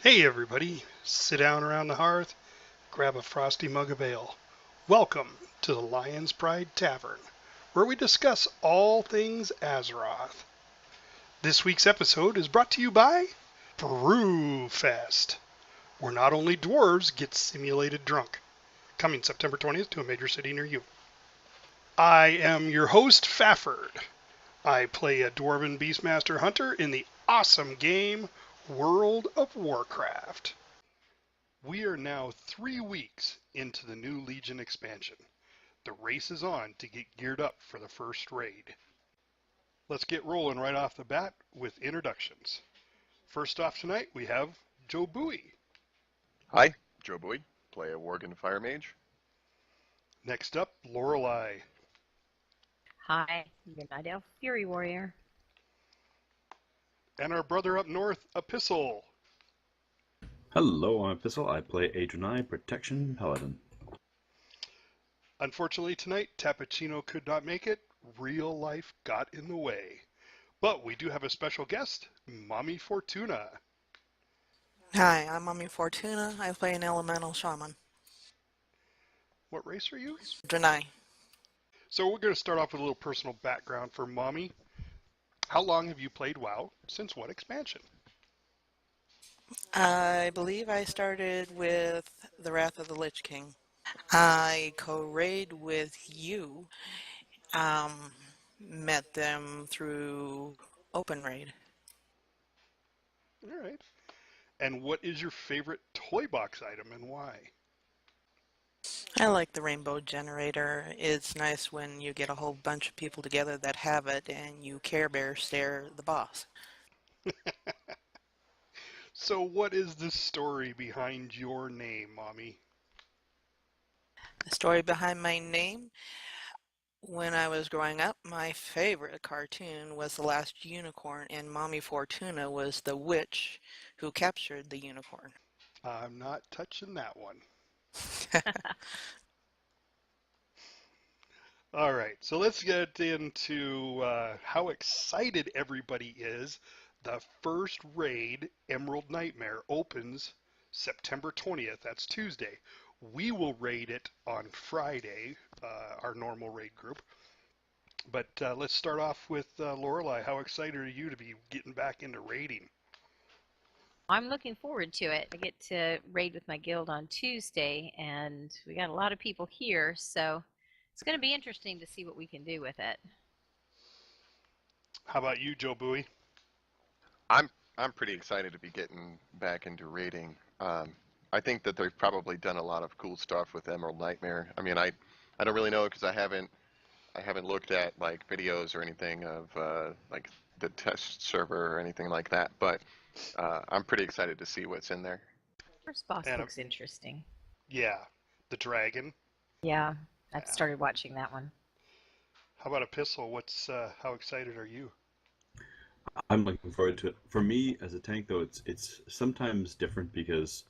Hey everybody, sit down around the hearth, grab a frosty mug of ale. Welcome to the Lion's Pride Tavern, where we discuss all things Azeroth. This week's episode is brought to you by Brewfest, where not only dwarves get simulated drunk. Coming September 20th to a major city near you. I am your host, Fafford. I play a Dwarven Beastmaster Hunter in the awesome game World of Warcraft. We are now 3 weeks into the new Legion expansion. The race is on to get geared up for the first raid. Let's get rolling right off the bat with introductions. First off tonight, we have Joe Bowie. Hi, Joe Bowie. Play a Worgen Fire Mage. Next up, Lorelei. Hi, Midnight Elf Fury Warrior. And our brother up north, Epistle. Hello, I'm Epistle. I play Adrenai, Protection Paladin. Unfortunately tonight, Tappuccino could not make it. Real life got in the way. But we do have a special guest, Mommy Fortuna. Hi, I'm Mommy Fortuna. I play an elemental shaman. What race are you? Draenei. So we're going to start off with a little personal background for Mommy. How long have you played WoW? Since what expansion? I believe I started with the Wrath of the Lich King. I co-raid with you. Met them through Open Raid. All right. And what is your favorite toy box item and why? I like the Rainbow Generator. It's nice when you get a whole bunch of people together that have it and you Care Bear stare the boss. So what is the story behind your name, Mommy? The story behind my name? When I was growing up, my favorite cartoon was The Last Unicorn, and Mommy Fortuna was the witch who captured the unicorn. I'm not touching that one. All right, so let's get into how excited everybody is. The first raid, Emerald Nightmare, opens September 20th. That's Tuesday. We will raid it on Friday, our normal raid group. But let's start off with Lorelei. How excited are you to be getting back into raiding? I'm looking forward to it. I get to raid with my guild on Tuesday, and we got a lot of people here, so it's going to be interesting to see what we can do with it. How about you, Joe Bowie? I'm pretty excited to be getting back into raiding. I think that they've probably done a lot of cool stuff with Emerald Nightmare. I mean, I don't really know because I haven't looked at like videos or anything of like the test server or anything like that. But I'm pretty excited to see what's in there. First boss And looks interesting. yeah, the dragon. Yeah, I've started watching that one. How about Epistle? How excited are you? I'm looking forward to it. For me, as a tank, though, it's sometimes different because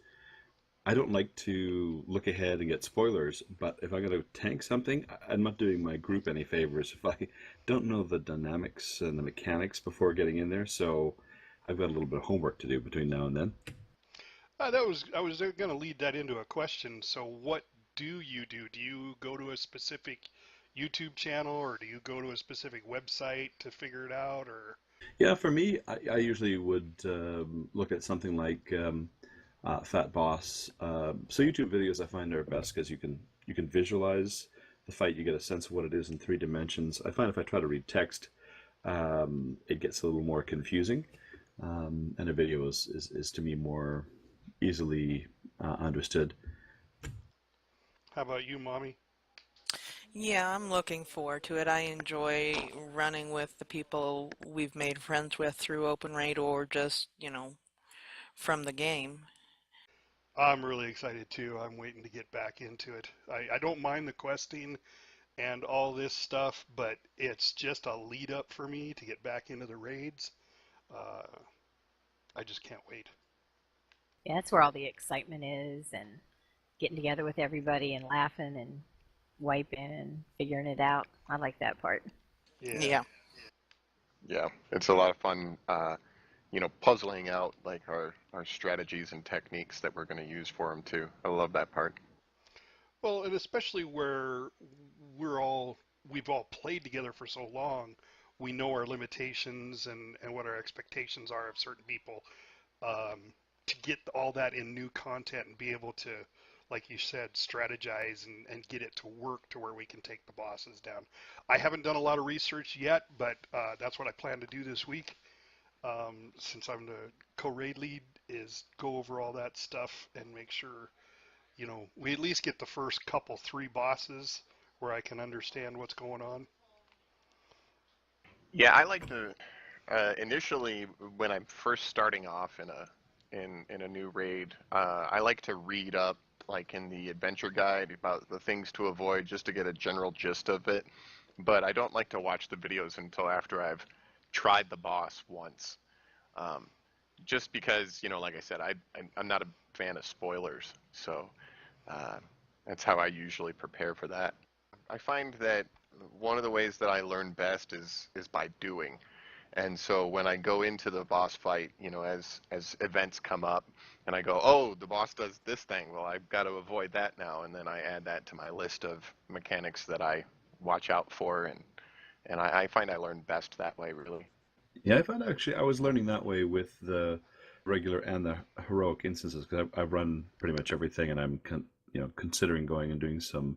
I don't like to look ahead and get spoilers. But if I'm going to tank something, I'm not doing my group any favors if I don't know the dynamics and the mechanics before getting in there. So I've got a little bit of homework to do between now and then. I was going to lead that into a question. So what do you do? Do you go to a specific YouTube channel or do you go to a specific website to figure it out? Or Yeah, for me, I usually would look at something like Fat Boss. So YouTube videos I find are best because you can visualize the fight. You get a sense of what it is in 3 dimensions. I find if I try to read text, it gets a little more confusing, and a video is to me more easily understood. how about you, Mommy? Yeah, I'm looking forward to it. I enjoy running with the people we've made friends with through Open Raid or just, from the game. I'm really excited too. I'm waiting to get back into it. I don't mind the questing and all this stuff, but it's just a lead up for me to get back into the raids. Uh, I just can't wait. Yeah, that's where all the excitement is, and getting together with everybody and laughing and wiping and figuring it out. I like that part. Yeah. Yeah. Yeah, it's a lot of fun. puzzling out like our strategies and techniques that we're going to use for them too. I love that part. Well, and especially where we've all played together for so long, we know our limitations and what our expectations are of certain people. To get all that in new content and be able to, like you said, strategize and get it to work to where we can take the bosses down. I haven't done a lot of research yet, but that's what I plan to do this week. Since I'm the co-raid lead, is go over all that stuff and make sure, we at least get the first couple, 3 bosses where I can understand what's going on. Yeah, I like to initially when I'm first starting off in a new raid, I like to read up like in the adventure guide about the things to avoid just to get a general gist of it. But I don't like to watch the videos until after I've tried the boss once. Um, just because, like I said, I'm not a fan of spoilers, so uh, that's how I usually prepare for that. I find that one of the ways that I learn best is by doing. And so when I go into the boss fight, as events come up, and I go, oh, the boss does this thing. Well, I've got to avoid that now, and then I add that to my list of mechanics that I watch out for, and I find I learn best that way, really. Yeah, I found actually I was learning that way with the regular and the heroic instances because I've run pretty much everything, and I'm considering going and doing some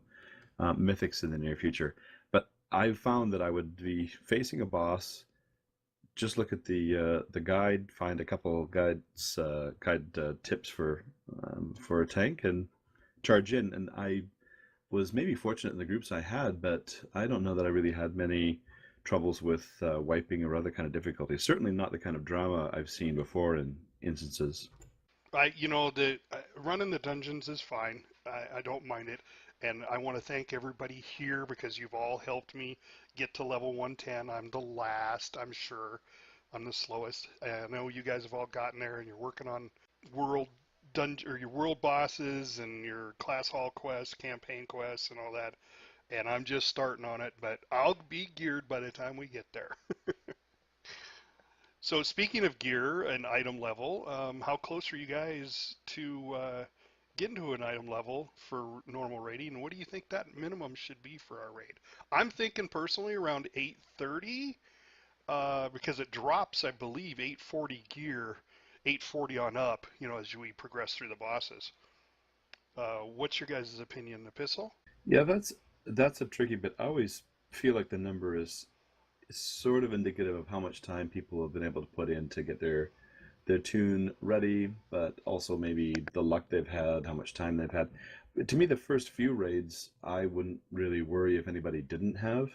mythics in the near future. But I found that I would be facing a boss, just look at the guide, find a couple guide tips for a tank, and charge in. And I was maybe fortunate in the groups I had, but I don't know that I really had many troubles with wiping or other kind of difficulties. Certainly not the kind of drama I've seen before in instances. The running the dungeons is fine. I don't mind it, and I want to thank everybody here because you've all helped me get to level 110. I'm the last, I'm sure. I'm the slowest. I know you guys have all gotten there, and you're working on world dungeon or your world bosses and your class hall quests, campaign quests, and all that. And I'm just starting on it, but I'll be geared by the time we get there. So speaking of gear and item level, how close are you guys to getting to an item level for normal raiding? And what do you think that minimum should be for our raid? I'm thinking personally around 830 because it drops, I believe, 840 gear, 840 on up, as we progress through the bosses. What's your guys' opinion, Epistle? Yeah, that's a tricky bit. I always feel like the number is sort of indicative of how much time people have been able to put in to get their tune ready, but also maybe the luck they've had, how much time they've had. To me, the first few raids, I wouldn't really worry if anybody didn't have,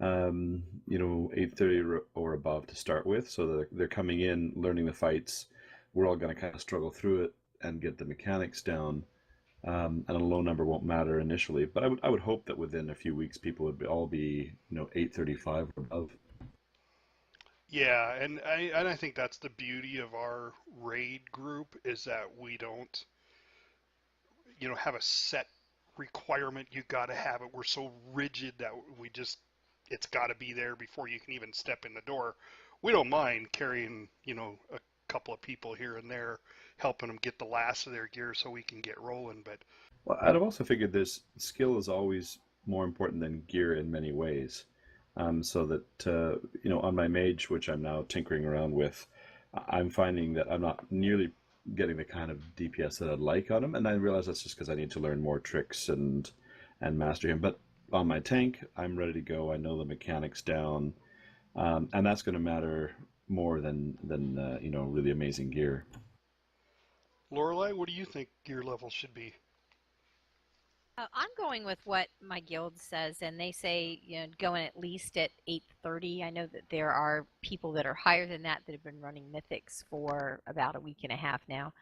830 or above to start with. So they're coming in, learning the fights. We're all going to kind of struggle through it and get the mechanics down. And a low number won't matter initially, but I would hope that within a few weeks people would all be 835 or above. Yeah, and I think that's the beauty of our raid group is that we don't, have a set requirement. You got to have it. We're so rigid that it's got to be there before you can even step in the door. We don't mind carrying, a couple of people here and there, helping them get the last of their gear so we can get rolling. But Well, I'd have also figured this skill is always more important than gear in many ways. So that, on my mage, which I'm now tinkering around with, I'm finding that I'm not nearly getting the kind of DPS that I'd like on him. And I realize that's just because I need to learn more tricks and master him. But on my tank, I'm ready to go. I know the mechanics down. And that's going to matter more than really amazing gear. Lorelei, what do you think gear level should be? I'm going with what my guild says, and they say going at least at 830. I know that there are people that are higher than that have been running mythics for about a week and a half now,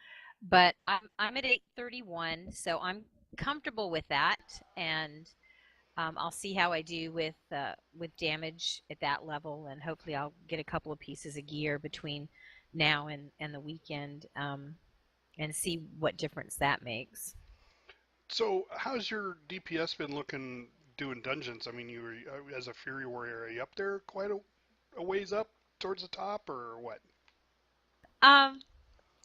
but I'm at 831, so I'm comfortable with that, and I'll see how I do with damage at that level, and hopefully I'll get a couple of pieces of gear between now and the weekend, and see what difference that makes. So, how's your DPS been looking doing dungeons? I mean, you were as a Fury Warrior, are you up there quite a ways up towards the top, or what? Um,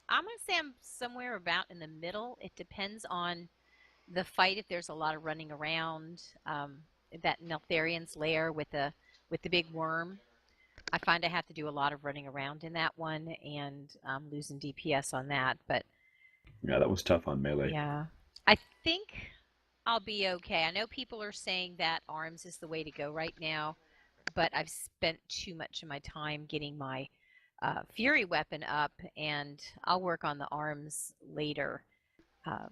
I'm gonna say I'm somewhere about in the middle. It depends on the fight. If there's a lot of running around, that Neltharion's lair with the big worm, I find I have to do a lot of running around in that one and losing DPS on that. But Yeah, that was tough on melee. yeah, I think I'll be okay. I know people are saying that arms is the way to go right now, but I've spent too much of my time getting my fury weapon up, and I'll work on the arms later. Um,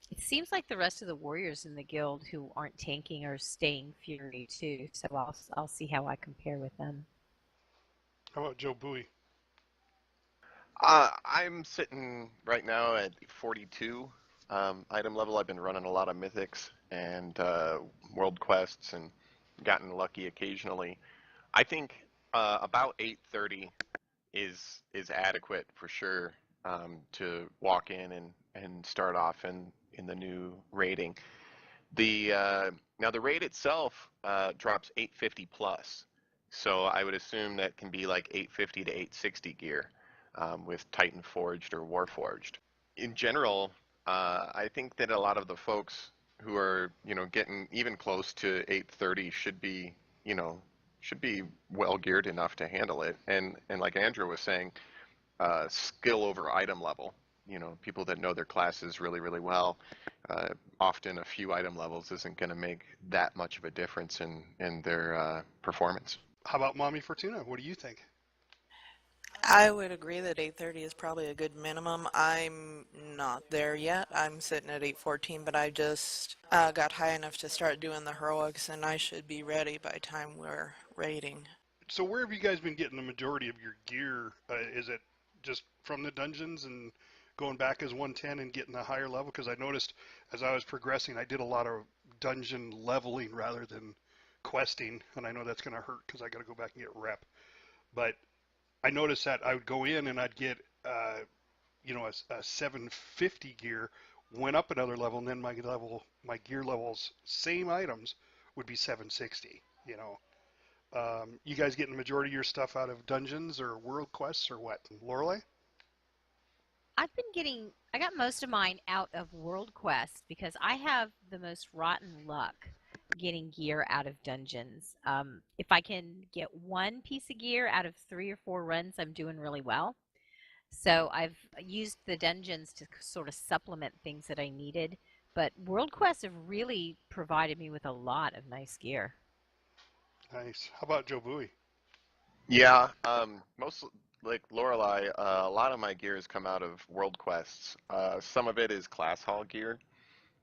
it seems like the rest of the warriors in the guild who aren't tanking are staying fury too, so I'll see how I compare with them. How about Joe Bowie? I'm sitting right now at 42 item level. I've been running a lot of mythics and world quests and gotten lucky occasionally. I think about 830 is adequate for sure to walk in and start off in the new rating. The now the raid itself drops 850 plus, so I would assume that can be like 850 to 860 gear with Titan Forged or Warforged. In general, I think that a lot of the folks who are getting even close to 830 should be well geared enough to handle it. And like Andrew was saying, skill over item level. People that know their classes really, really well. Often a few item levels isn't going to make that much of a difference in their performance. How about Mommy Fortuna? What do you think? I would agree that 830 is probably a good minimum. I'm not there yet. I'm sitting at 814, but I just got high enough to start doing the heroics, and I should be ready by the time we're raiding. So where have you guys been getting the majority of your gear? Is it just from the dungeons and going back as 110 and getting a higher level? Because I noticed as I was progressing, I did a lot of dungeon leveling rather than questing, and I know that's going to hurt because I got to go back and get rep. But I noticed that I would go in and I'd get, a 750 gear, went up another level, and then my gear levels, same items, would be 760. You guys getting the majority of your stuff out of dungeons or world quests or what? Lorelei? I got most of mine out of World Quest because I have the most rotten luck getting gear out of dungeons. If I can get one piece of gear out of 3 or 4 runs, I'm doing really well. So I've used the dungeons to sort of supplement things that I needed. But World Quests have really provided me with a lot of nice gear. Nice. How about Joe Bowie? Yeah, most like Lorelei, a lot of my gear has come out of world quests. Some of it is class hall gear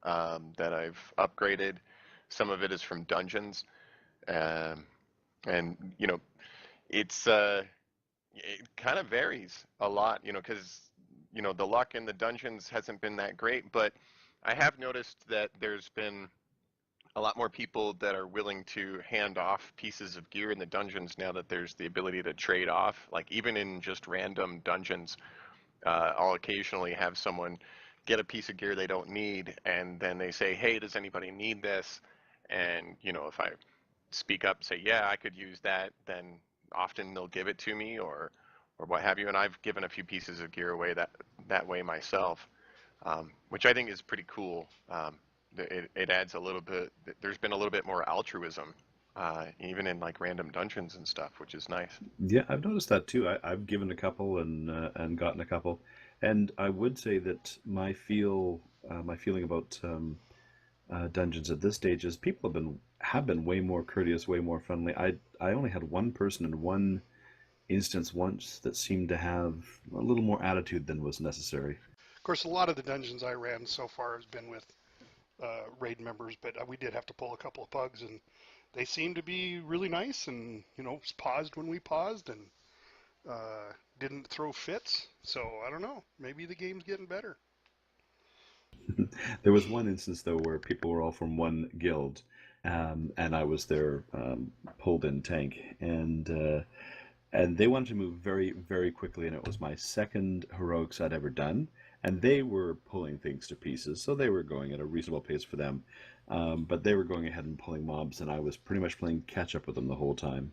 that I've upgraded. Some of it is from dungeons, um, and it's it kind of varies a lot, because the luck in the dungeons hasn't been that great, but I have noticed that there's been a lot more people that are willing to hand off pieces of gear in the dungeons now that there's the ability to trade off. Like even in just random dungeons, I'll occasionally have someone get a piece of gear they don't need, and then they say, "Hey, does anybody need this?" And if I speak up, say, "Yeah, I could use that," then often they'll give it to me or what have you. And I've given a few pieces of gear away that way myself, which I think is pretty cool. It adds a little bit. There's been a little bit more altruism, even in like random dungeons and stuff, which is nice. Yeah, I've noticed that too. I've given a couple and gotten a couple, and I would say that my feeling about dungeons at this stage is people have been way more courteous, way more friendly. I only had one person in one instance once that seemed to have a little more attitude than was necessary. Of course, a lot of the dungeons I ran so far has been with raid members, but we did have to pull a couple of pugs, and they seemed to be really nice and, paused when we paused and didn't throw fits. So I don't know. Maybe the game's getting better. There was one instance though where people were all from one guild, and I was their pulled-in tank, and they wanted to move very, very quickly, and it was my second heroics I'd ever done, and they were pulling things to pieces, so they were going at a reasonable pace for them, but they were going ahead and pulling mobs, and I was pretty much playing catch up with them the whole time.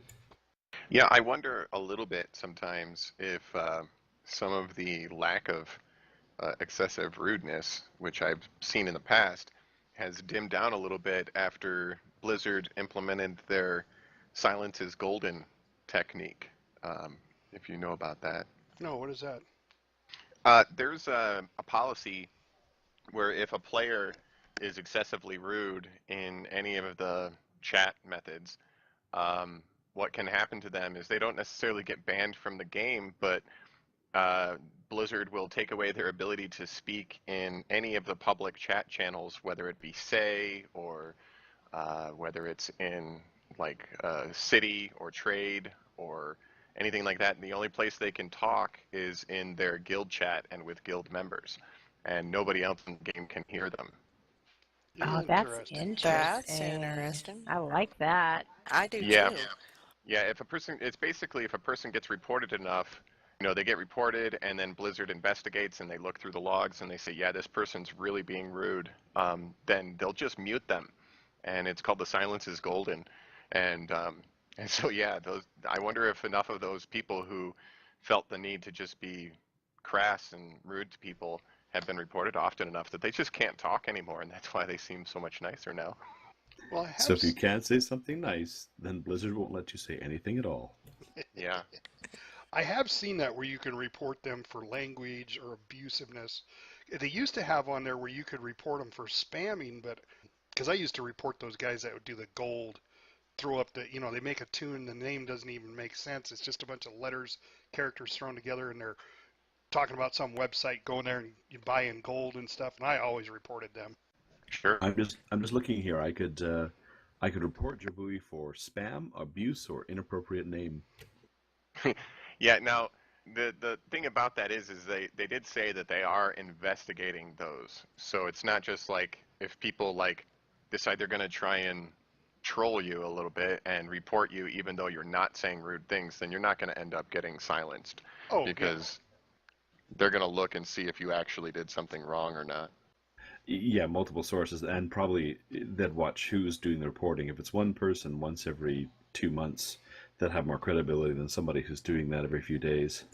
Yeah, I wonder a little bit sometimes if some of the lack of excessive rudeness, which I've seen in the past, has dimmed down a little bit after Blizzard implemented their silence is golden technique, if you know about that. No, what is that? There's a policy where if a player is excessively rude in any of the chat methods, what can happen to them is they don't necessarily get banned from the game, but Blizzard will take away their ability to speak in any of the public chat channels, whether it be Say or whether it's in like city or trade or anything like that. And the only place they can talk is in their guild chat and with guild members, and nobody else in the game can hear them. Oh, that's Interesting. That's interesting. interesting. I like that. I do Yeah, too. yeah. If a person, it's basically if a person gets reported enough, they get reported, and then Blizzard investigates and they look through the logs and they say, yeah, this person's really being rude. Then they'll just mute them, and it's called the silence is golden. And and so yeah, those. I wonder if enough of those people who felt the need to just be crass and rude to people have been reported often enough that they just can't talk anymore, and that's why they seem so much nicer now. Well, I have. So if you can't say something nice, then Blizzard won't let you say anything at all. Yeah. I have seen that where you can report them for language or abusiveness. They used to have on there where you could report them for spamming, but because I used to report those guys that would do the gold, throw up they make a tune, the name doesn't even make sense. It's just a bunch of letters, characters thrown together, and they're talking about some website, going there and you buy in gold and stuff, and I always reported them. Sure. I'm just looking here. I could report Jabui for spam, abuse, or inappropriate name. Yeah. Now, the thing about that is they did say that they are investigating those. So it's not just like if people like decide they're going to try and troll you a little bit and report you even though you're not saying rude things, then you're not going to end up getting silenced Oh, because they're going to look and see if you actually did something wrong or not. Yeah, multiple sources, and probably they'd watch who's doing the reporting. If it's one person once every 2 months, they'd have more credibility than somebody who's doing that every few days.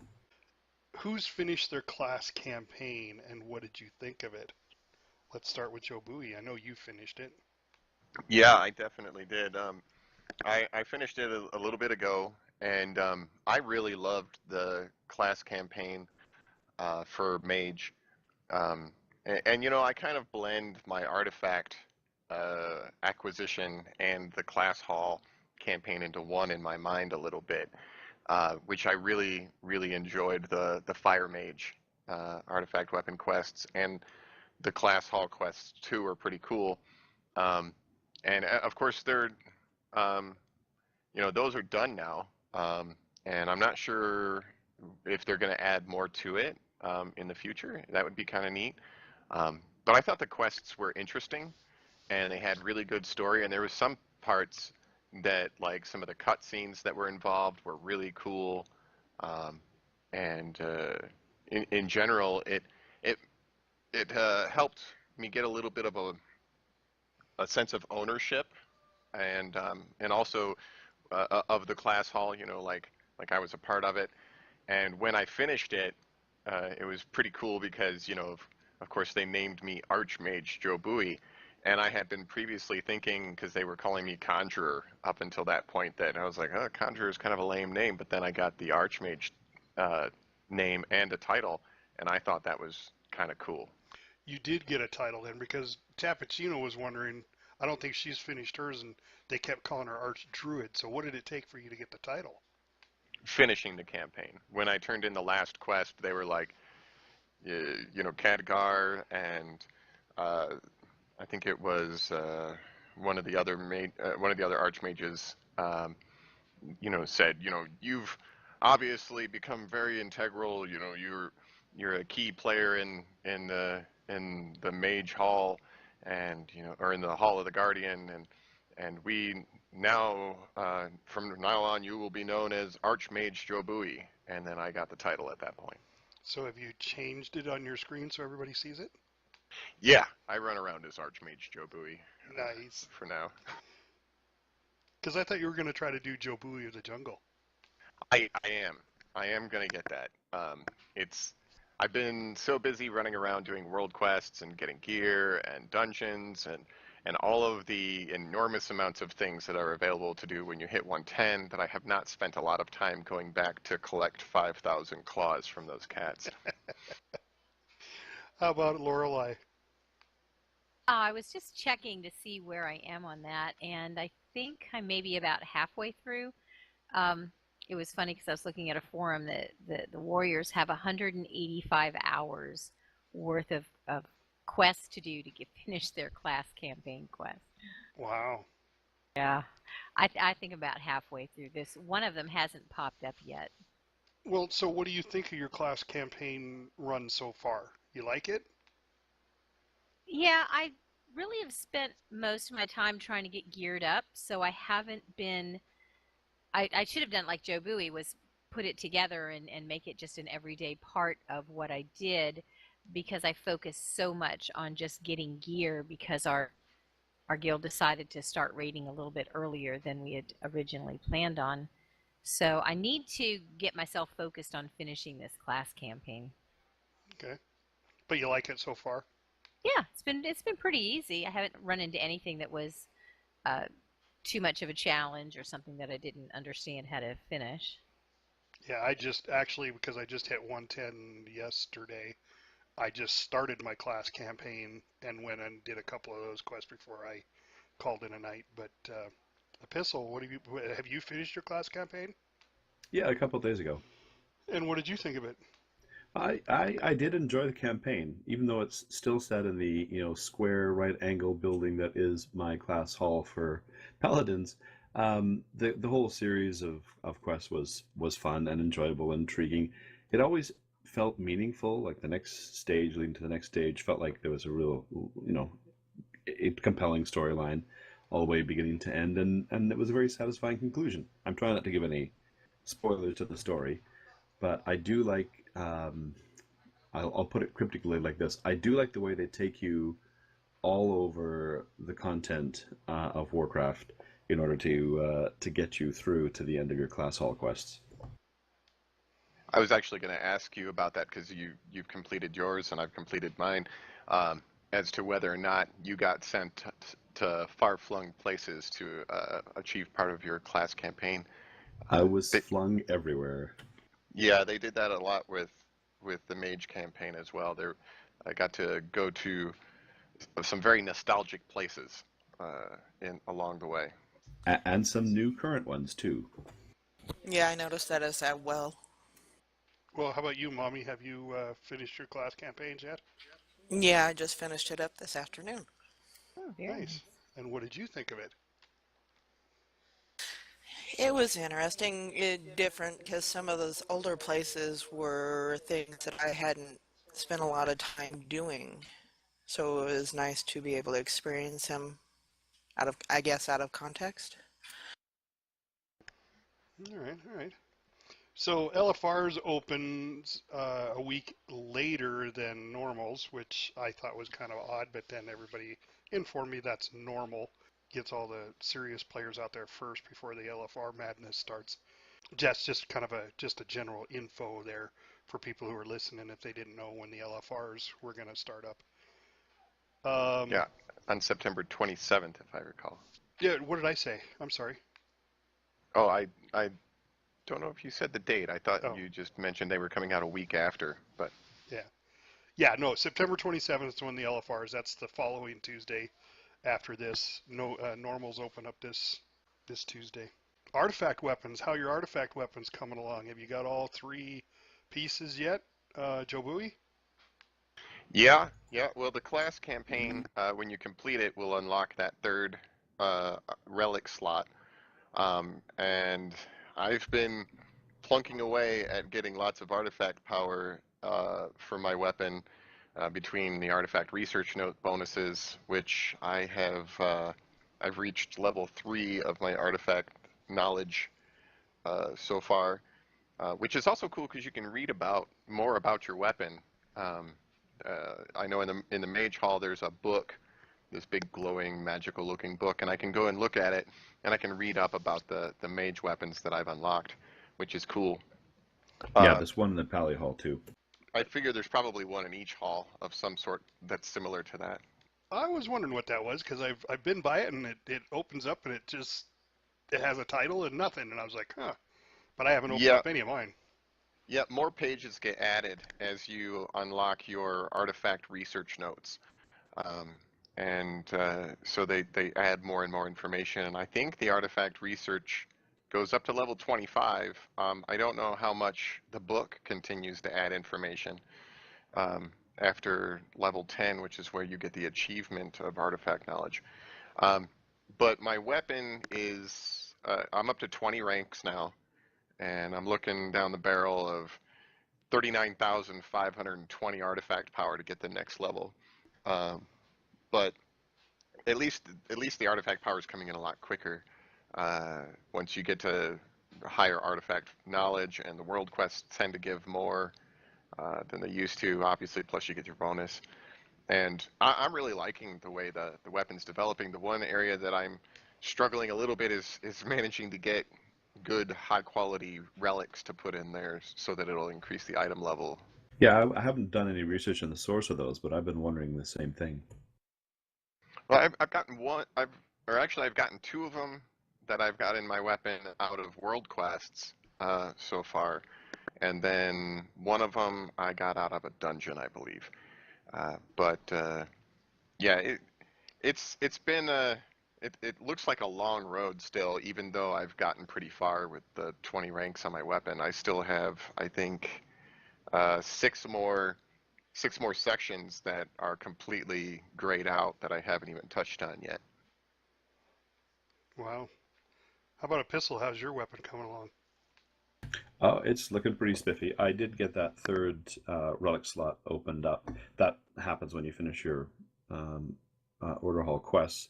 who's finished their class campaign, and what did you think of it? Let's start with Joe Bowie. I know you finished it. Yeah, I definitely did. I finished it a little bit ago, and I really loved the class campaign for Mage. And I kind of blend my artifact acquisition and the class hall campaign into one in my mind a little bit, which I really, really enjoyed the Fire Mage artifact weapon quests, and the class hall quests too are pretty cool. Um, and of course, um, those are done now, and I'm not sure if they're going to add more to it in the future. That would be kind of neat. But I thought the quests were interesting, and they had really good story, and there was some parts that, like some of the cutscenes that were involved, were really cool. Um, and in general, it helped me get a little bit of a sense of ownership, and also of the class hall. Like I was a part of it. And when I finished it, it was pretty cool because, of course, they named me Archmage Joe Bowie, and I had been previously thinking, because they were calling me Conjurer up until that point, that I was like, oh, Conjurer is kind of a lame name, but then I got the Archmage name and a title, and I thought that was kind of cool. You did get a title then, because Tappuccino was wondering. I don't think she's finished hers, and they kept calling her Arch Druid. So what did it take for you to get the title? Finishing the campaign. When I turned in the last quest, they were like, Khadgar, and uh, I think it was one of the other archmages, said, you've obviously become very integral. You're a key player in the Mage Hall, and or in the Hall of the Guardian, and we now from now on you will be known as Archmage Joe Bowie. And then I got the title at that point. So have you changed it on your screen so everybody sees it? Yeah, I run around as Archmage Joe Bowie. Nice. For now. Because I thought you were going to try to do Joe Bowie of the Jungle. I am. I am going to get that. It's I've been so busy running around doing world quests and getting gear and dungeons and all of the enormous amounts of things that are available to do when you hit 110 that I have not spent a lot of time going back to collect 5,000 claws from those cats. How about Lorelei? I was just checking to see where I am on that, and I think I'm maybe about halfway through. Um, it was funny because I was looking at a forum that the Warriors have 185 hours worth of quests to do to finish their class campaign quest. Wow. Yeah, I think about halfway through this. One of them hasn't popped up yet. Well, so what do you think of your class campaign run so far? You like it? Yeah, I really have spent most of my time trying to get geared up, so I haven't been. I should have done like Joe Bowie was put it together and make it just an everyday part of what I did because I focused so much on just getting gear because our guild decided to start raiding a little bit earlier than we had originally planned on. So I need to get myself focused on finishing this class campaign. Okay. But you like it so far? Yeah, it's been pretty easy. I haven't run into anything that was uh, too much of a challenge or something that I didn't understand how to finish. Yeah, I just actually, because I just hit 110 yesterday, I just started my class campaign and went and did a couple of those quests before I called in a night. But Epistle, have you finished your class campaign? Yeah, a couple of days ago. And what did you think of it? I did enjoy the campaign, even though it's still set in the square right angle building that is my class hall for paladins. The whole series of quests was fun and enjoyable and intriguing. It always felt meaningful. Like the next stage leading to the next stage felt like there was a real a compelling storyline all the way beginning to end, and it was a very satisfying conclusion. I'm trying not to give any spoilers to the story, but I do like. I'll put it cryptically like this: I do like the way they take you all over the content of Warcraft in order to get you through to the end of your class hall quests. I was actually going to ask you about that because you've completed yours and I've completed mine, as to whether or not you got sent to far-flung places to achieve part of your class campaign. I was They, flung everywhere. yeah, they did that a lot with the mage campaign as well. I got to go to some very nostalgic places in along the way. And some new current ones too. Yeah, I noticed that as well. Well, how about you, Mommy? Have you finished your class campaigns yet? Yeah, I just finished it up this afternoon. Oh, very Nice. nice. And what did you think of it? It was interesting, different, because some of those older places were things that I hadn't spent a lot of time doing. So it was nice to be able to experience them I guess, out of context. All right, all right. So LFRs opens a week later than normals, which I thought was kind of odd, but then everybody informed me that's normal. Gets all the serious players out there first before the LFR madness starts. That's just kind of just a general info there for people who are listening if they didn't know when the LFRs were going to start up. Yeah, on September 27th, if I recall. Yeah, what did I say? I'm sorry. Oh, I don't know if you said the date. I thought Oh, you just mentioned they were coming out a week after, but yeah. Yeah, no, September 27th is when the LFRs. That's the following Tuesday after this. No, normals open up this Tuesday. Artifact weapons. How are your artifact weapons coming along? Have you got all three pieces yet, Joe Bowie? yeah, yeah. Well, the class campaign, when you complete it, will unlock that third relic slot. And I've been plunking away at getting lots of artifact power for my weapon between the artifact research note bonuses, which I've reached level 3 of my artifact knowledge so far, which is also cool because you can read about more about your weapon. Um, I know in the mage hall there's a book, this big glowing magical looking book, and I can go and look at it and I can read up about the mage weapons that I've unlocked, which is cool. Yeah, Uh, there's one in the Pally Hall too. I figure there's probably one in each hall of some sort that's similar to that. I was wondering what that was because I've been by it and it opens up and it has a title and nothing and I was like, huh. But I haven't opened Yeah, up any of mine. yeah, more pages get added as you unlock your artifact research notes. Um, and so they add more and more information. And I think the artifact research goes up to level 25. I don't know how much the book continues to add information after level 10, which is where you get the achievement of artifact knowledge. Um, but my weapon is, I'm up to 20 ranks now, and I'm looking down the barrel of 39,520 artifact power to get the next level. Um, but at least the artifact power is coming in a lot quicker once you get to higher artifact knowledge, and the world quests tend to give more than they used to, obviously, plus you get your bonus. And I'm really liking the way the weapon's developing. The one area that I'm struggling a little bit is managing to get good, high quality relics to put in there so that it'll increase the item level. Yeah, I haven't done any research on the source of those, but I've been wondering the same thing. Well, I've gotten one, I've gotten two of them that I've got in my weapon out of world quests so far. And then one of them I got out of a dungeon, I believe. But yeah, it's been it looks like a long road still, even though I've gotten pretty far with the 20 ranks on my weapon. I still have, I think, uh, six more six more sections that are completely grayed out that I haven't even touched on yet. Wow. How about a pistol? How's your weapon coming along? Oh, it's looking pretty spiffy. I did get that third relic slot opened up. That happens when you finish your um, Order Hall quests.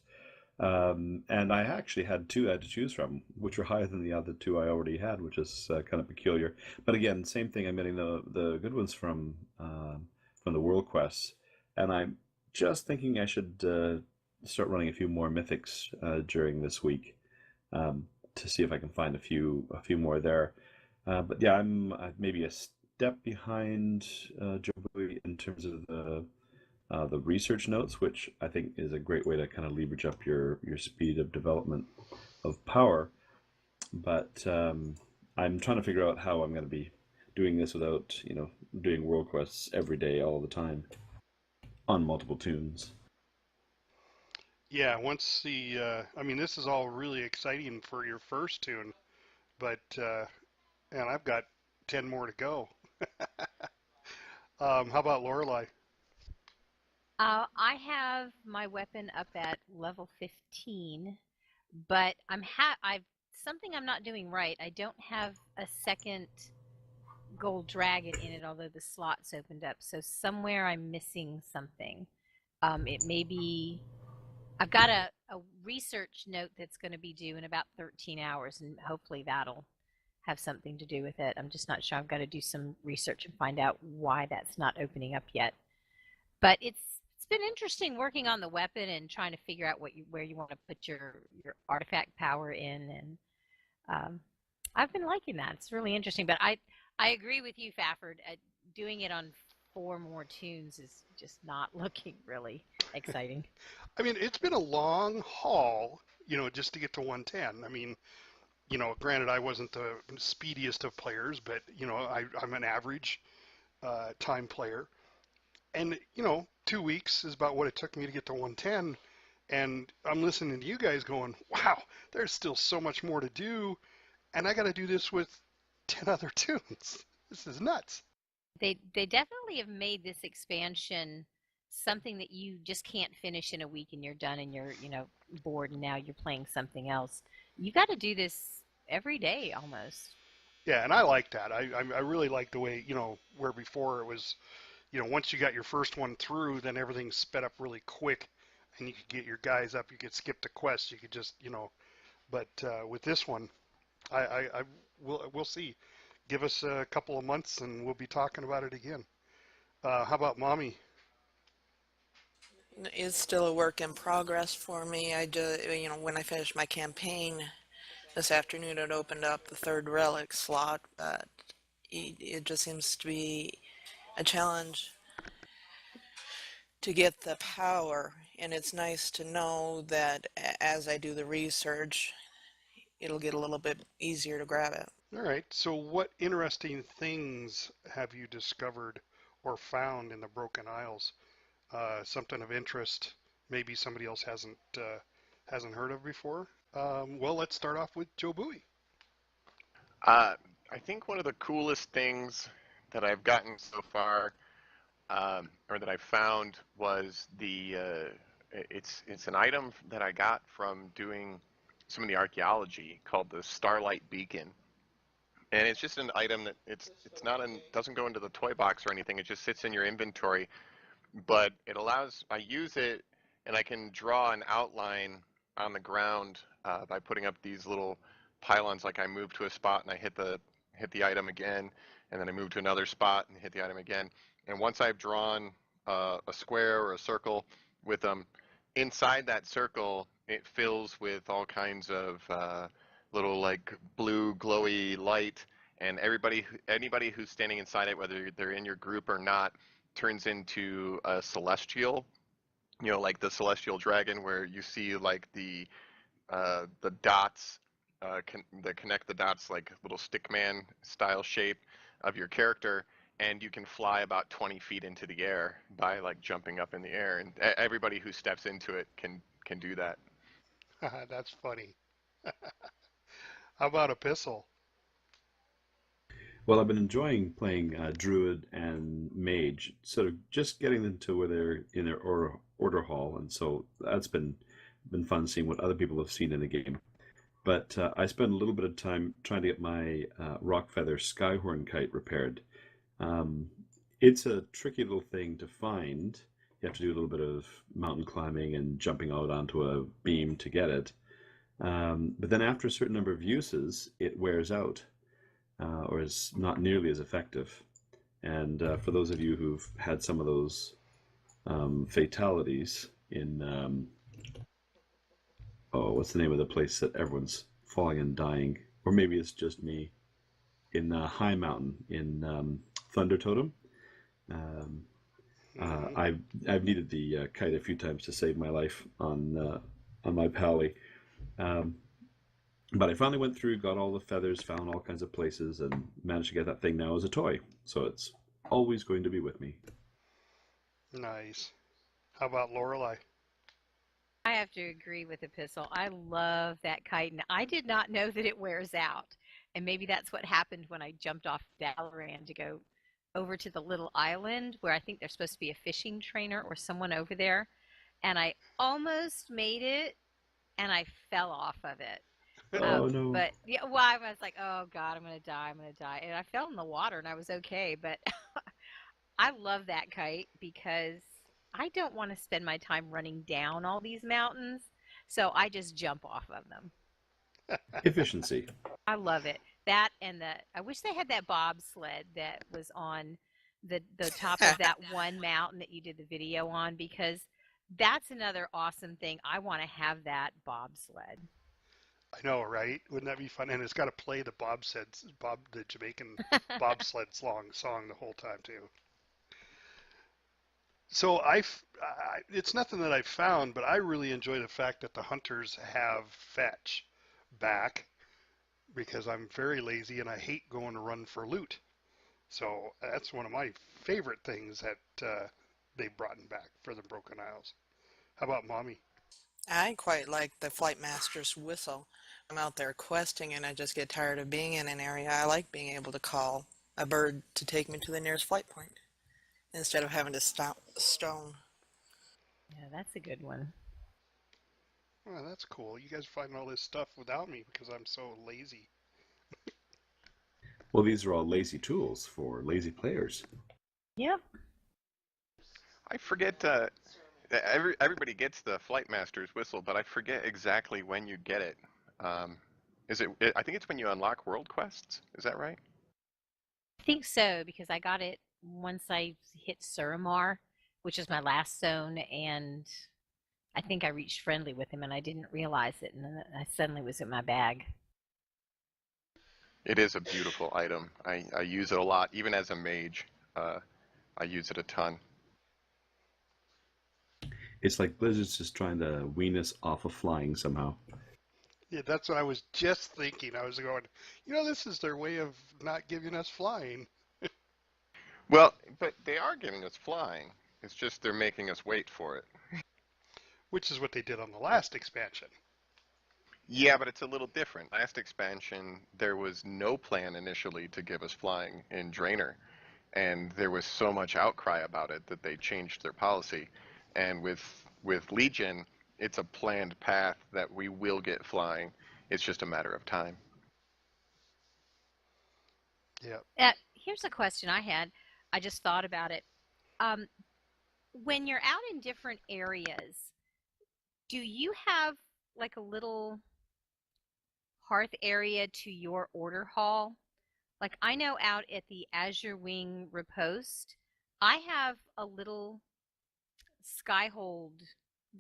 And I actually had two I had to choose from, which were higher than the other two I already had, which is kind of peculiar. But again, same thing. I'm getting the good ones from the world quests, and I'm just thinking I should start running a few more mythics during this week um, to see if I can find a few more there. But yeah, I'm maybe a step behind Joe Bowie in terms of the research notes, which I think is a great way to kind of leverage up your speed of development of power. But I'm trying to figure out how I'm going to be doing this without, doing world quests every day, all the time, on multiple tunes. Yeah, once I mean, this is all really exciting for your first tune, but, and I've got 10 more to go. How about Lorelei? I have my weapon up at level 15, but I've something I'm not doing right. I don't have a second gold dragon in it, although the slot's opened up. So somewhere I'm missing something. It may be I've got a research note that's going to be due in about 13 hours, and hopefully that'll have something to do with it. I'm just not sure. I've got to do some research and find out why that's not opening up yet. But it's been interesting working on the weapon and trying to figure out where you want to put your artifact power in, and I've been liking that. It's really interesting. But I agree with you, Fafford. Doing it on 4 more tunes is just not looking really exciting. I mean, it's been a long haul, just to get to 110. I mean, granted, I wasn't the speediest of players, but, I'm an average time player. And, 2 weeks is about what it took me to get to 110. And I'm listening to you guys going, wow, there's still so much more to do. And I got to do this with 10 other tunes. This is nuts. They definitely have made this expansion something that you just can't finish in a week and you're done and you're bored and now you're playing something else. You got to do this every day almost. Yeah, and I like that. I really like the way, where before it was, once you got your first one through, then everything sped up really quick and you could get your guys up, you could skip the quest, you could just, but with this one, we'll see. Give us a couple of months and we'll be talking about it again. How about Mommy? It's still a work in progress for me. When I finished my campaign this afternoon, it opened up the third relic slot, but it just seems to be a challenge to get the power, and it's nice to know that as I do the research, it'll get a little bit easier to grab it. All right. So, what interesting things have you discovered or found in the Broken Isles? Something of interest, maybe somebody else hasn't heard of before. Well, let's start off with Joe Bowie. I think one of the coolest things that I've gotten so far, or that I found, was it's an item that I got from doing some of the archaeology called the Starlight Beacon, and it's just an item that it's not doesn't go into the toy box or anything. It just sits in your inventory, but I use it, and I can draw an outline on the ground by putting up these little pylons. Like I move to a spot and I hit the item again, and then I move to another spot and hit the item again. And once I've drawn a square or a circle with them, inside that circle it fills with all kinds of little like blue glowy light, and anybody who's standing inside it, whether they're in your group or not, turns into a celestial, like the celestial dragon, where you see like the dots that connect the dots, like little stickman style shape of your character, and you can fly about 20 feet into the air by like jumping up in the air, and everybody who steps into it can do that. That's funny. How about Epistle? Well, I've been enjoying playing Druid and Mage, sort of just getting them to where they're in their order hall, and so that's been fun seeing what other people have seen in the game. But I spent a little bit of time trying to get my rock feather skyhorn kite repaired. It's a tricky little thing to find. You have to do a little bit of mountain climbing and jumping out onto a beam to get it. But then after a certain number of uses, it wears out, or is not nearly as effective. And for those of you who've had some of those fatalities in, what's the name of the place that everyone's falling and dying? Or maybe it's just me. In High Mountain in Thunder Totem. I've needed the kite a few times to save my life on my pally. But I finally went through, got all the feathers, found all kinds of places, and managed to get that thing now as a toy. So it's always going to be with me. Nice. How about Lorelei? I have to agree with Epistle. I love that kite, and I did not know that it wears out. And maybe that's what happened when I jumped off Dalaran to go over to the little island where I think there's supposed to be a fishing trainer or someone over there. And I almost made it, and I fell off of it. Oh, no. But yeah, well, I was like, oh God, I'm gonna die. And I fell in the water, and I was okay. But I love that kite because I don't want to spend my time running down all these mountains, so I just jump off of them. Efficiency. I love it. That and I wish they had that bobsled that was on the top of that one mountain that you did the video on, because that's another awesome thing. I want to have that bobsled. I know, right? Wouldn't that be fun? And it's got to play the the Jamaican bobsled song the whole time too. So it's nothing that I've found, but I really enjoy the fact that the hunters have fetch back, because I'm very lazy and I hate going to run for loot. So that's one of my favorite things that they've brought back for the Broken Isles. How about Mommy? I quite like the Flight Master's whistle. I'm out there questing and I just get tired of being in an area. I like being able to call a bird to take me to the nearest flight point instead of having to stop stone. Yeah, that's a good one. Oh, that's cool. You guys find all this stuff without me because I'm so lazy. Well, these are all lazy tools for lazy players. Yep. I forget. Everybody gets the Flight Master's whistle, but I forget exactly when you get it. I think it's when you unlock world quests. Is that right? I think so, because I got it once I hit Suramar, which is my last zone, and I think I reached friendly with him and I didn't realize it, and then I suddenly was in my bag. It is a beautiful item. I use it a lot, even as a mage. I use it a ton. It's like Blizzard's just trying to wean us off of flying somehow. Yeah, that's what I was just thinking. I was going, this is their way of not giving us flying, Well, but they are giving us flying. It's just they're making us wait for it. which is what they did on the last expansion. Yeah, but it's a little different. Last expansion, there was no plan initially to give us flying in Draenor, and there was so much outcry about it that they changed their policy. And with Legion, it's a planned path that we will get flying. It's just a matter of time. Yeah. Here's a question I had. I just thought about it. When you're out in different areas, do you have like a little hearth area to your order hall? Like I know out at the Azure Wing Riposte, I have a little Skyhold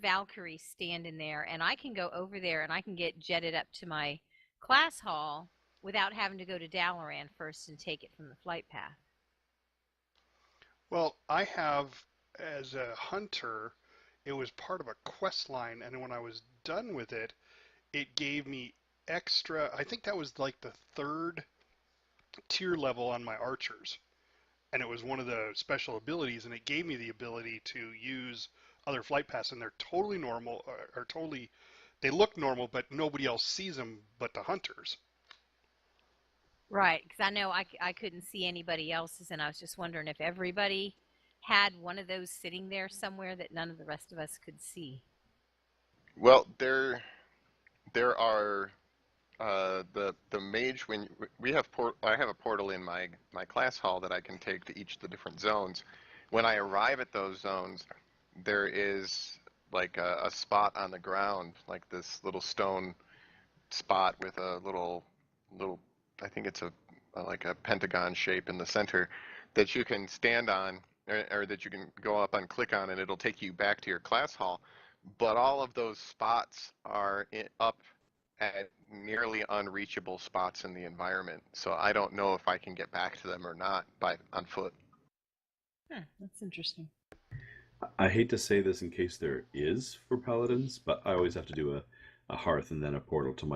Valkyrie standing there, and I can go over there and I can get jetted up to my class hall without having to go to Dalaran first and take it from the flight path. Well, I have, as a hunter, it was part of a quest line, and when I was done with it, it gave me extra. I think that was like the third tier level on my archers, and it was one of the special abilities, and it gave me the ability to use other flight paths, and they're totally normal, or totally, they look normal, but nobody else sees them but the hunters. Right, because I know I couldn't see anybody else's, and I was just wondering if everybody had one of those sitting there somewhere that none of the rest of us could see. Well, there are the mage when we have I have a portal in my class hall that I can take to each of the different zones. When I arrive at those zones, there is like a spot on the ground, like this little stone spot with a little I think it's a like a pentagon shape in the center that you can stand on or that you can go up and click on and it'll take you back to your class hall. But all of those spots are up at nearly unreachable spots in the environment. So I don't know if I can get back to them or not on foot. That's interesting. I hate to say this in case there is for paladins, but I always have to do a hearth and then a portal to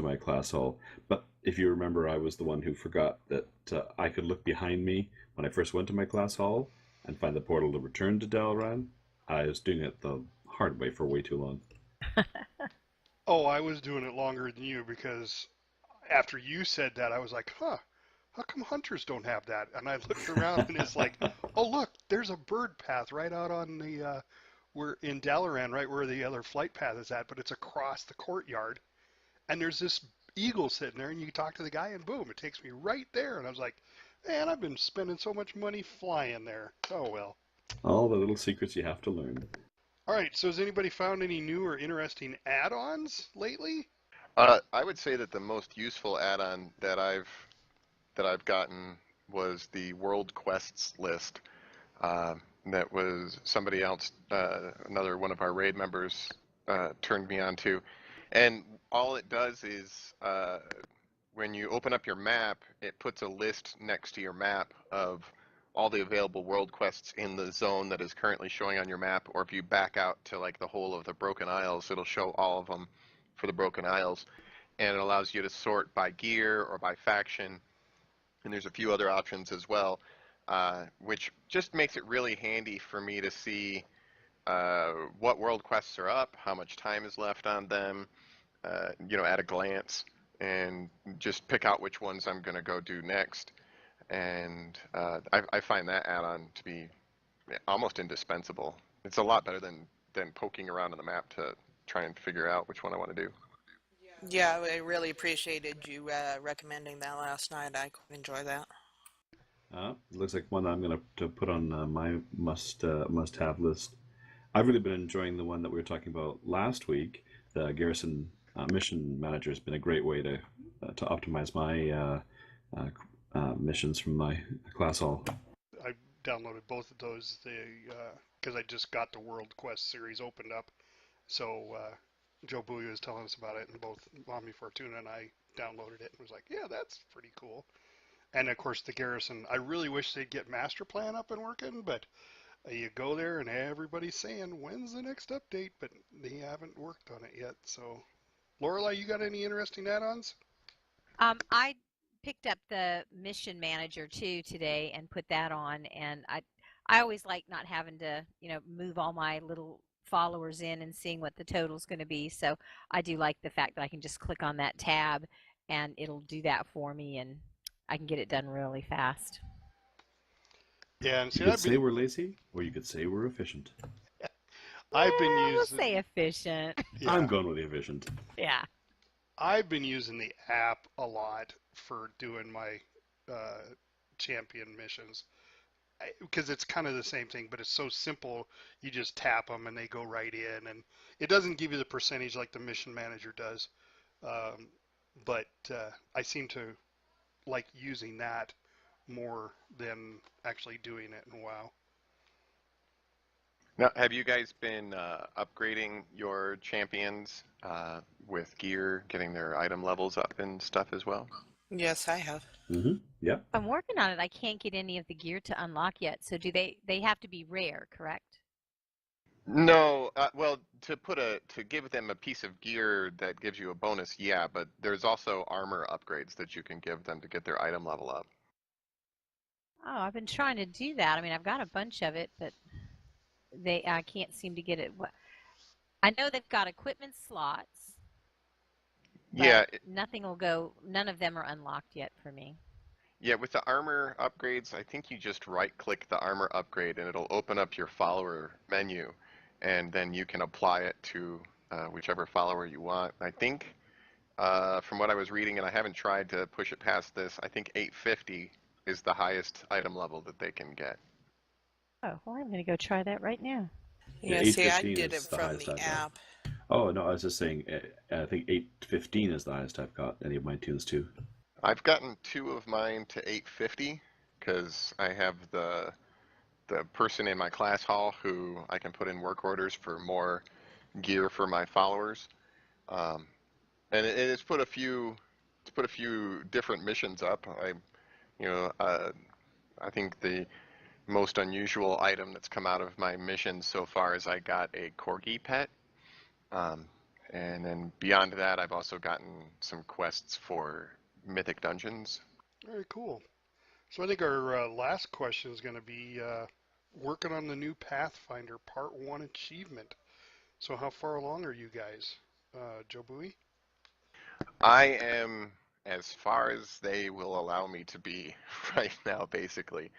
my class hall. But if you remember, I was the one who forgot that I could look behind me when I first went to my class hall and find the portal to return to Dalaran. I was doing it the hard way for way too long. Oh, I was doing it longer than you because after you said that, I was like, huh, how come hunters don't have that? And I looked around and it's like, oh, look, there's a bird path right out on the, we're in Dalaran, right where the other flight path is at, but it's across the courtyard. And there's this eagle sitting there, and you talk to the guy, and boom, it takes me right there. And I was like, man, I've been spending so much money flying there. Oh, well. All the little secrets you have to learn. All right, so has anybody found any new or interesting add-ons lately? I would say that the most useful add-on that I've gotten was the World Quests list. That was somebody else, another one of our raid members, turned me on to. And all it does is when you open up your map, it puts a list next to your map of all the available world quests in the zone that is currently showing on your map, or if you back out to like the whole of the Broken Isles, it'll show all of them for the Broken Isles, and it allows you to sort by gear or by faction, and there's a few other options as well, which just makes it really handy for me to see what world quests are up, how much time is left on them, at a glance, and just pick out which ones I'm going to go do next. And I find that add-on to be almost indispensable. It's a lot better than poking around on the map to try and figure out which one I want to do. Yeah, I really appreciated you recommending that last night. I quite enjoy that. It looks like one I'm going to put on my must-have list. I've really been enjoying the one that we were talking about last week. The Garrison Mission Manager has been a great way to optimize my missions from my class hall. I downloaded both of those because I just got the World Quest series opened up. So Joe Bowie was telling us about it, and both Mommy Fortuna and I downloaded it and was like, yeah, that's pretty cool. And of course, the Garrison, I really wish they'd get Master Plan up and working, but you go there and everybody's saying, when's the next update? But they haven't worked on it yet. So, Lorelai, you got any interesting add-ons? I picked up the mission manager too today and put that on, and I always like not having to, move all my little followers in and seeing what the total's going to be. So I do like the fact that I can just click on that tab and it'll do that for me, and I can get it done really fast. Yeah, and see, You could say we're lazy, or you could say we're efficient. I've been We'll using. say efficient. Yeah, I'm going with the efficient. Yeah. I've been using the app a lot for doing my champion missions because it's kind of the same thing, but it's so simple. You just tap them and they go right in, and it doesn't give you the percentage like the mission manager does. But I seem to like using that more than actually doing it in WoW. Now, have you guys been upgrading your champions with gear, getting their item levels up and stuff as well? Yes, I have. Mm-hmm. Yeah. I'm working on it. I can't get any of the gear to unlock yet. So do they have to be rare, correct? No, well, to give them a piece of gear that gives you a bonus, yeah, but there's also armor upgrades that you can give them to get their item level up. Oh, I've been trying to do that. I mean, I've got a bunch of it, but I can't seem to get it. I know they've got equipment slots, but Yeah, nothing will go. None of them are unlocked yet for me. yeah, with the armor upgrades, I think you just right-click the armor upgrade and it'll open up your follower menu, and then you can apply it to whichever follower you want. I think, from what I was reading, and I haven't tried to push it past this, I think 850 is the highest item level that they can get. Oh, well, I'm going to go try that right now. Yeah, Yeah, see, I 815 did it is the from highest the I've got. app. Oh, no, I was just saying, I think 815 is the highest I've got any of my tunes too. I've gotten 2 of mine to 850 because I have the person in my class hall who I can put in work orders for more gear for my followers, and it's put a few different missions up. You know, I think the most unusual item that's come out of my mission so far is I got a corgi pet. And then beyond that, I've also gotten some quests for mythic dungeons. Very cool. So I think our last question is going to be working on the new Pathfinder Part 1 achievement. So how far along are you guys, Joe Bowie? I am as far as they will allow me to be right now, basically.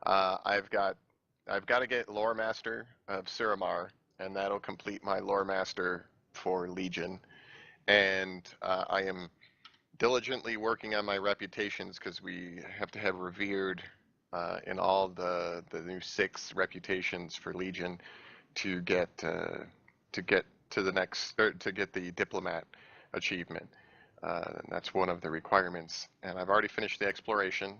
I've got to get Lore Master of Suramar, and that'll complete my Lore Master for Legion. And I am diligently working on my reputations because we have to have revered in all the new 6 reputations for Legion to get to the next, or to get the diplomat achievement. That's one of the requirements, and I've already finished the exploration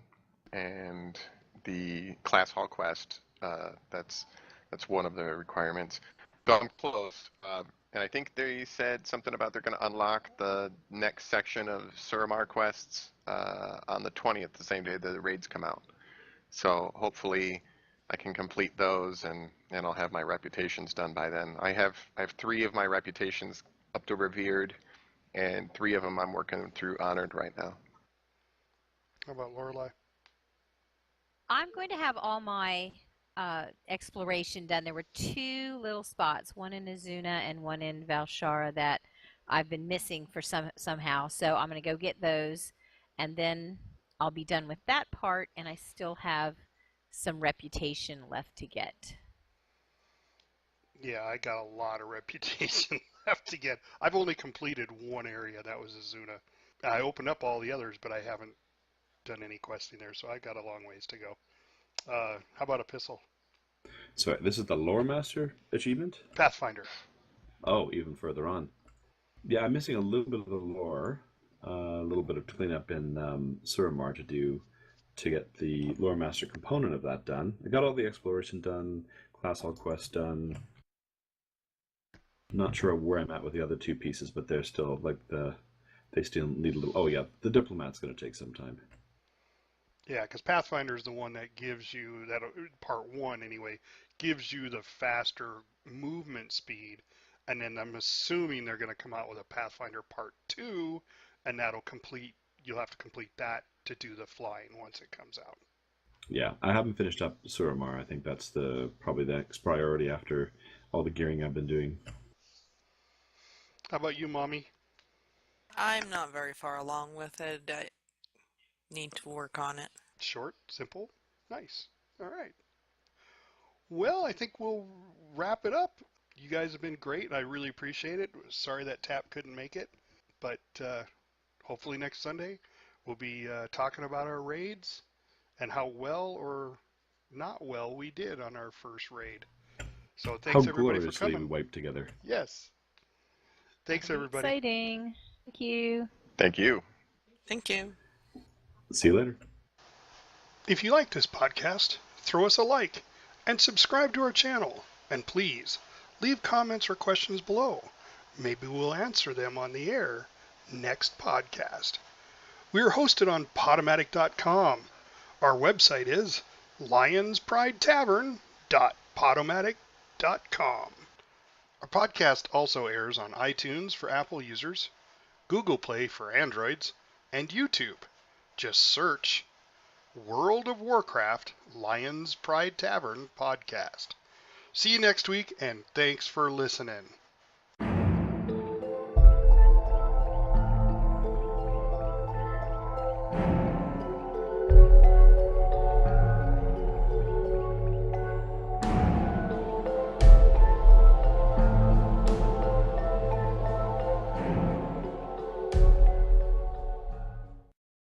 and the class hall quest. That's one of the requirements. So I'm close. And I think they said something about they're going to unlock the next section of Suramar quests on the 20th, the same day the raids come out. So hopefully I can complete those, and I'll have my reputations done by then. I have 3 of my reputations up to revered, and 3 of them I'm working through honored right now. How about Lorelai? I'm going to have all my exploration done. There were 2 little spots, one in Azuna and one in Valshara, that I've been missing for somehow. So I'm going to go get those, and then I'll be done with that part, and I still have some reputation left to get. Yeah, I got a lot of reputation left to get. I've only completed one area, that was Azuna. I opened up all the others, but I haven't done any questing there, so I got a long ways to go. How about Epistle? So this is the Lore Master achievement? Pathfinder. Oh, even further on. Yeah, I'm missing a little bit of the lore, a little bit of cleanup in Suramar to do to get the Lore Master component of that done. I got all the exploration done, class hall quest done. Not sure where I'm at with the other two pieces, but they're still like they still need a little. Oh yeah, the diplomat's going to take some time. Yeah, because Pathfinder is the one that gives you that part one anyway gives you the faster movement speed, and then I'm assuming they're going to come out with a Pathfinder part two, and that'll complete. You'll have to complete that to do the flying once it comes out. Yeah, I haven't finished up Suramar. I think that's probably the next priority after all the gearing I've been doing. How about you, Mommy? I'm not very far along with it. I need to work on it. Short, simple, nice. All right. Well, I think we'll wrap it up. You guys have been great, and I really appreciate it. Sorry that Tap couldn't make it, but hopefully next Sunday we'll be talking about our raids and how well or not well we did on our first raid. So thanks How everybody for gloriously we coming. wiped together. Yes. Thanks everybody. Exciting. Thank you. Thank you. Thank you. See you later. If you like this podcast, throw us a like and subscribe to our channel. And please, leave comments or questions below. Maybe we'll answer them on the air next podcast. We are hosted on Podomatic.com. Our website is lionspridetavern.podomatic.com. Our podcast also airs on iTunes for Apple users, Google Play for Androids, and YouTube. Just search World of Warcraft Lions Pride Tavern podcast. See you next week, and thanks for listening.